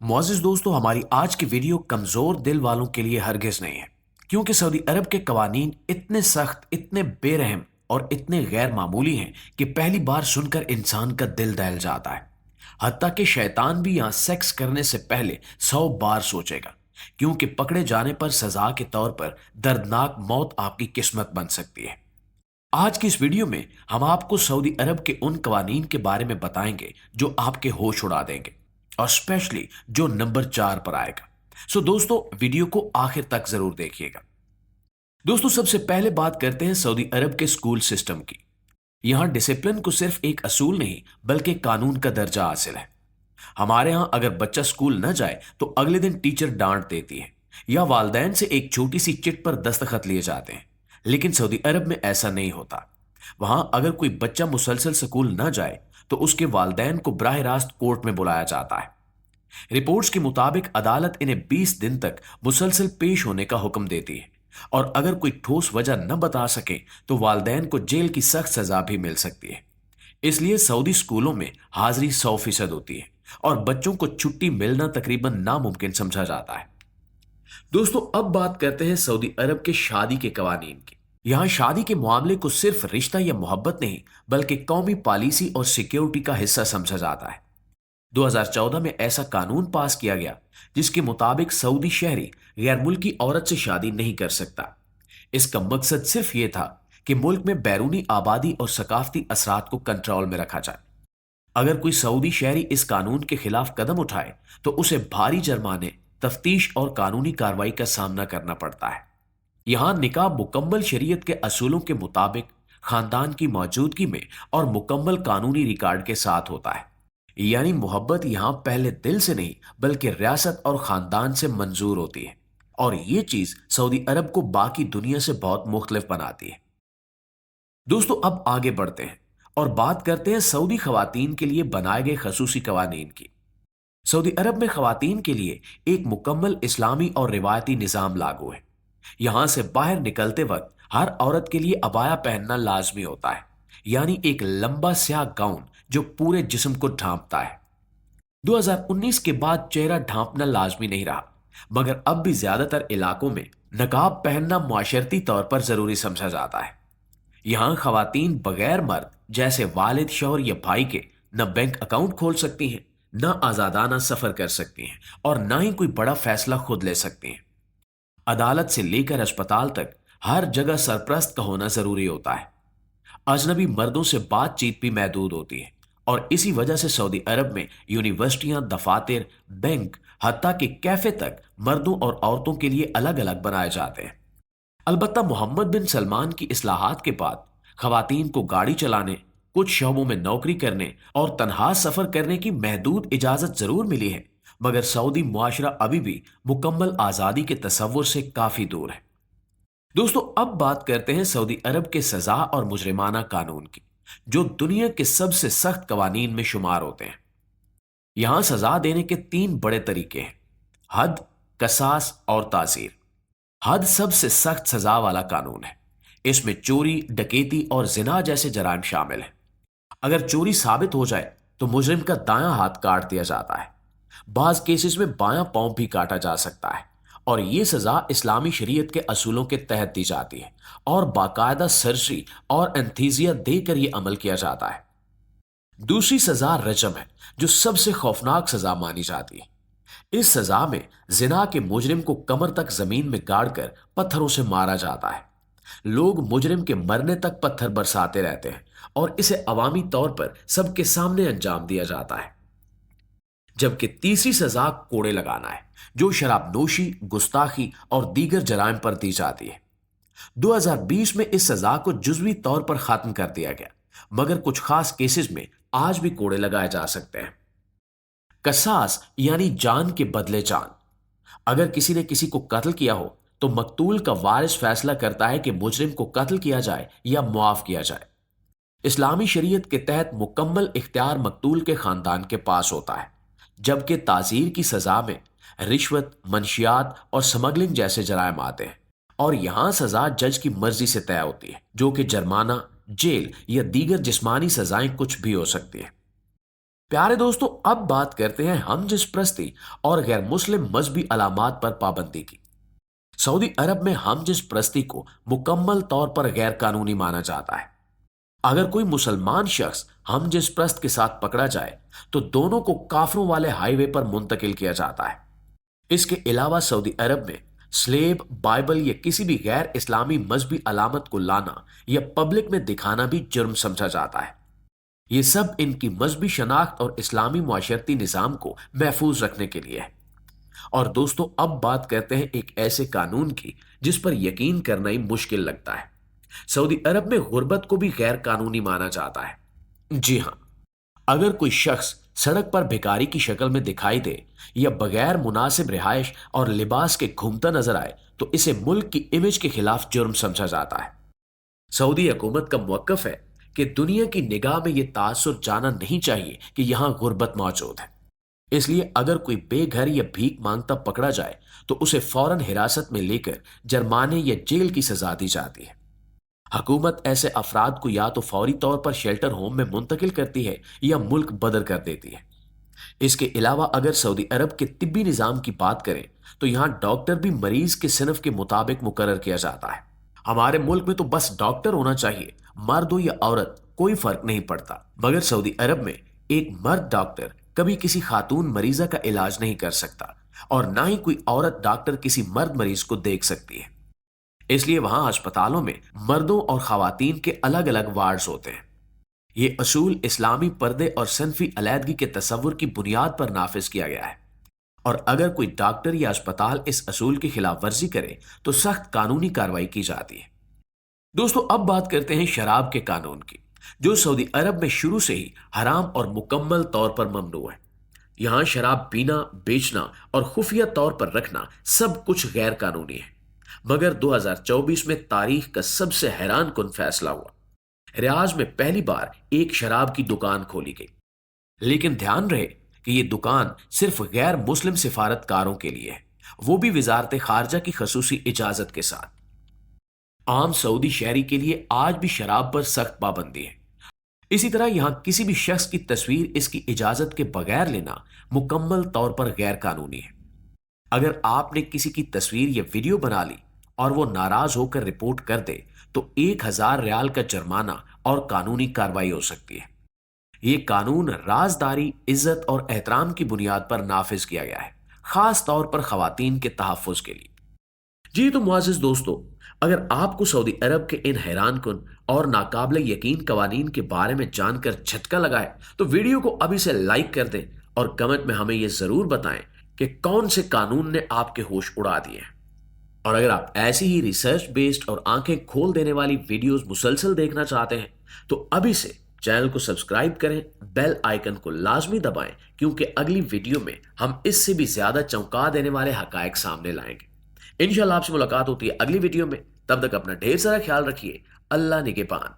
मुअज़्ज़िज़ दोस्तों, हमारी आज की वीडियो कमज़ोर दिल वालों के लिए हरगिज़ नहीं है, क्योंकि सऊदी अरब के कवानीन इतने सख्त, इतने बेरहम और इतने गैर मामूली हैं कि पहली बार सुनकर इंसान का दिल दहल जाता है। हत्ता कि शैतान भी यहाँ सेक्स करने से पहले 100 बार सोचेगा, क्योंकि पकड़े जाने पर सजा के तौर पर दर्दनाक मौत आपकी किस्मत बन सकती है। आज की इस वीडियो में हम आपको सऊदी अरब के उन कवानीन के बारे में बताएंगे जो आपके होश उड़ा देंगे, और स्पेशली जो नंबर 4 पर आएगा। सो दोस्तों, वीडियो को आखिर तक जरूर देखिएगा। दोस्तों, सबसे पहले बात करते हैं सऊदी अरब के स्कूल सिस्टम की। यहाँ डिसिप्लिन को सिर्फ एक असूल नहीं बल्कि कानून का दर्जा हासिल है। हमारे यहाँ अगर बच्चा स्कूल न जाए तो अगले दिन टीचर डांट देती है या वालदैन से एक छोटी सी चिट पर दस्तखत लिए जाते हैं। लेकिन सऊदी अरब में ऐसा नहीं होता। वहां अगर कोई बच्चा मुसलसल स्कूल न जाए तो उसके वालदैन को बराह रास्त कोर्ट में बुलाया जाता है। रिपोर्ट्स के मुताबिक अदालत इन्हें 20 दिन तक मुसलसल पेश होने का हुक्म देती है, और अगर कोई ठोस वजह न बता सके तो वालदैन को जेल की सख्त सजा भी मिल सकती है। इसलिए सऊदी स्कूलों में हाजिरी 100% होती है और बच्चों को छुट्टी मिलना तकरीबन नामुमकिन समझा जाता है। दोस्तों, अब बात करते हैं सऊदी अरब के शादी के कवानीन की। यहाँ शादी के मामले को सिर्फ रिश्ता या मोहब्बत नहीं बल्कि कौमी पॉलिसी और सिक्योरिटी का हिस्सा समझा जाता है। 2014 में ऐसा कानून पास किया गया जिसके मुताबिक सऊदी शहरी गैर मुल्की औरत से शादी नहीं कर सकता। इसका मकसद सिर्फ ये था कि मुल्क में बैरूनी आबादी और सकाफती असरात को कंट्रोल में रखा जाए। अगर कोई सऊदी शहरी इस कानून के खिलाफ कदम उठाए तो उसे भारी जुर्माने, तफ्तीश और कानूनी कार्रवाई का सामना करना पड़ता है। यहाँ निकाह मुकम्मल शरीयत के असूलों के मुताबिक खानदान की मौजूदगी में और मुकम्मल कानूनी रिकॉर्ड के साथ होता है। यानी मोहब्बत यहाँ पहले दिल से नहीं बल्कि रियासत और खानदान से मंजूर होती है, और ये चीज सऊदी अरब को बाकी दुनिया से बहुत मुख्तलिफ बनाती है। दोस्तों, अब आगे बढ़ते हैं और बात करते हैं सऊदी खवातीन के लिए बनाए गए खसूसी कवानीन की। सऊदी अरब में खवातीन के लिए एक मुकम्मल इस्लामी और रिवायती निज़ाम लागू है। यहां से बाहर निकलते वक्त हर औरत के लिए अबाया पहनना लाजमी होता है, यानी एक लंबा स्याह गाउन जो पूरे जिस्म को ढांपता है। 2019 के बाद चेहरा ढांपना लाजमी नहीं रहा, मगर अब भी ज्यादातर इलाकों में नकाब पहनना मुआशरती तौर पर जरूरी समझा जाता है। यहाँ खवातीन बगैर मर्द जैसे वालिद, शौहर या भाई के न बैंक अकाउंट खोल सकती हैं, न आजादाना सफर कर सकती हैं, और न ही कोई बड़ा फैसला खुद ले सकती हैं। अदालत से लेकर अस्पताल तक हर जगह सरप्रस्त का होना जरूरी होता है। अजनबी मर्दों से बातचीत भी महदूद होती है, और इसी वजह से सऊदी अरब में यूनिवर्सिटियां, दफातर, बैंक, हत्ता कि कैफे तक मर्दों और औरतों के लिए अलग अलग बनाए जाते हैं। अलबत्ता मोहम्मद बिन सलमान की इस्लाहात के बाद खवातीन को गाड़ी चलाने, कुछ शोबों में नौकरी करने और तनहा सफर करने की महदूद इजाजत जरूर मिली है, मगर सऊदी मुआशरा अभी भी मुकम्मल आजादी के तसव्वुर से काफी दूर है। दोस्तों, अब बात करते हैं सऊदी अरब के सजा और मुजरिमाना कानून की, जो दुनिया के सबसे सख्त कवानीन में शुमार होते हैं। यहां सजा देने के 3 बड़े तरीके हैं: हद, कसास और ताजीर। हद सबसे सख्त सजा वाला कानून है। इसमें चोरी, डकैती और जिना जैसे जराइम शामिल हैं। अगर चोरी साबित हो जाए तो मुजरिम का दायां हाथ काट दिया जाता है। बाज केसेस में बायां पांव भी काटा जा सकता है, और ये सजा इस्लामी शरीयत के असूलों के तहत दी जाती है और बाकायदा सर्जरी और एंथीजिया देकर यह अमल किया जाता है। दूसरी सजा रजम है, जो सबसे खौफनाक सजा मानी जाती है। इस सजा में जिना के मुजरिम को कमर तक जमीन में गाड़कर पत्थरों से मारा जाता है। लोग मुजरिम के मरने तक पत्थर बरसाते रहते हैं, और इसे अवामी तौर पर सबके सामने अंजाम दिया जाता है। जबकि तीसरी सजा कोड़े लगाना है, जो शराब नोशी, गुस्ताखी और दीगर जराइम पर दी जाती है। 2020 में इस सजा को जुजवी तौर पर खत्म कर दिया गया, मगर कुछ खास केसेस में आज भी कोड़े लगाए जा सकते हैं। कसास यानी जान के बदले जान। अगर किसी ने किसी को कत्ल किया हो तो मकतूल का वारिस फैसला करता है कि मुजरिम को कत्ल किया जाए या मुआफ किया जाए। इस्लामी शरीयत के तहत मुकम्मल इख्तियार मकतूल के खानदान के पास होता है, जबकि ताजीर की सजा में रिश्वत, मंशियात और स्मगलिंग जैसे जराइम आते हैं, और यहां सजा जज की मर्जी से तय होती है, जो कि जुर्माना, जेल या दीगर जिस्मानी सजाएं कुछ भी हो सकती है। प्यारे दोस्तों, अब बात करते हैं हम जिस प्रस्ती और गैर मुस्लिम मजहबी अलामात पर पाबंदी की। सऊदी अरब में हम जिस प्रस्ती को मुकम्मल तौर पर गैर कानूनी माना जाता है। अगर कोई मुसलमान शख्स हम जिस प्रस्त के साथ पकड़ा जाए तो दोनों को काफरों वाले हाईवे पर मुंतकिल किया जाता है। इसके अलावा सऊदी अरब में स्लेब, बाइबल या किसी भी गैर इस्लामी मजहबी अलामत को लाना या पब्लिक में दिखाना भी जुर्म समझा जाता है। ये सब इनकी मजहबी शनाख्त और इस्लामी मुआशरती निज़ाम को महफूज रखने के लिए है। और दोस्तों, अब बात करते हैं एक ऐसे कानून की जिस पर यकीन करना ही मुश्किल लगता है। सऊदी अरब में गुर्बत को भी गैर कानूनी माना जाता है। जी हां, अगर कोई शख्स सड़क पर भिखारी की शक्ल में दिखाई दे या बगैर मुनासिब रिहाइश और लिबास के घूमता नजर आए तो इसे मुल्क की इमेज के खिलाफ जुर्म समझा जाता है। सऊदी हुकूमत का मौक़िफ़ है कि दुनिया की निगाह में यह तासुर जाना नहीं चाहिए कि यहां गुर्बत मौजूद है। इसलिए अगर कोई बेघर या भीख मांगता पकड़ा जाए तो उसे फौरन हिरासत में लेकर जुर्माने या जेल की सजा दी जाती है। हुकूमत ऐसे अफराद को या तो फौरी तौर पर शेल्टर होम में मुंतकिल करती है या मुल्क बदर कर देती है। इसके अलावा अगर सऊदी अरब के तिब्बी निज़ाम की बात करें तो यहाँ डॉक्टर भी मरीज के सिनफ के मुताबिक मुकर्रर किया जाता है। हमारे मुल्क में तो बस डॉक्टर होना चाहिए, मर्द हो या औरत कोई फर्क नहीं पड़ता, मगर सऊदी अरब में एक मर्द डॉक्टर कभी किसी खातून मरीजा का इलाज नहीं कर सकता और ना ही कोई औरत डॉक्टर किसी मर्द मरीज को देख सकती है। इसलिए वहां अस्पतालों में मर्दों और खवातीन के अलग अलग वार्ड्स होते हैं। ये असूल इस्लामी पर्दे और सनफी अलैदगी के तसव्वुर की बुनियाद पर नाफिज किया गया है और अगर कोई डॉक्टर या अस्पताल इस असूल की खिलाफ वर्जी करे तो सख्त कानूनी कार्रवाई की जाती है। दोस्तों, अब बात करते हैं शराब के कानून की, जो सऊदी अरब में शुरू से ही हराम और मुकम्मल तौर पर ममनू है। यहां शराब पीना, बेचना और खुफिया तौर पर रखना सब कुछ गैर कानूनी है। मगर 2024 में तारीख का सबसे हैरान कुन फैसला हुआ। रियाज में पहली बार एक शराब की दुकान खोली गई, लेकिन ध्यान रहे कि यह दुकान सिर्फ गैर मुस्लिम सिफारतकारों के लिए है, वो भी वजारत खारजा की खसूसी इजाजत के साथ। आम सऊदी शहरी के लिए आज भी शराब पर सख्त पाबंदी है। इसी तरह यहां किसी भी शख्स की तस्वीर इसकी इजाजत के बगैर लेना मुकम्मल तौर पर गैर कानूनी है। अगर आपने किसी की तस्वीर या वीडियो बना ली और वो नाराज होकर रिपोर्ट कर दे तो 1000 रियाल का जुर्माना और कानूनी कार्रवाई हो सकती है। ये कानून राजदारी, इज्जत और एहतराम की बुनियाद पर नाफिज किया गया है, खास तौर पर खवातीन के तहफ़्फ़ुज़ के लिए। जी तो मुआज़िज़ दोस्तों, अगर आपको सऊदी अरब के इन हैरान कुन और नाकाबिल यकीन कवानीन के बारे में जानकर झटका लगा है तो वीडियो को अभी से लाइक कर दें और कमेंट में हमें यह जरूर बताएं कि कौन से कानून ने आपके होश उड़ा दिए हैं। और अगर आप ऐसी ही रिसर्च बेस्ड और आंखें खोल देने वाली वीडियोस मुसलसल देखना चाहते हैं तो अभी से चैनल को सब्सक्राइब करें, बेल आइकन को लाजमी दबाएं, क्योंकि अगली वीडियो में हम इससे भी ज्यादा चौंका देने वाले हकायक सामने लाएंगे। इंशाल्लाह आपसे मुलाकात होती है अगली वीडियो में। तब तक अपना ढेर सारा ख्याल रखिए। अल्लाह निगहबान।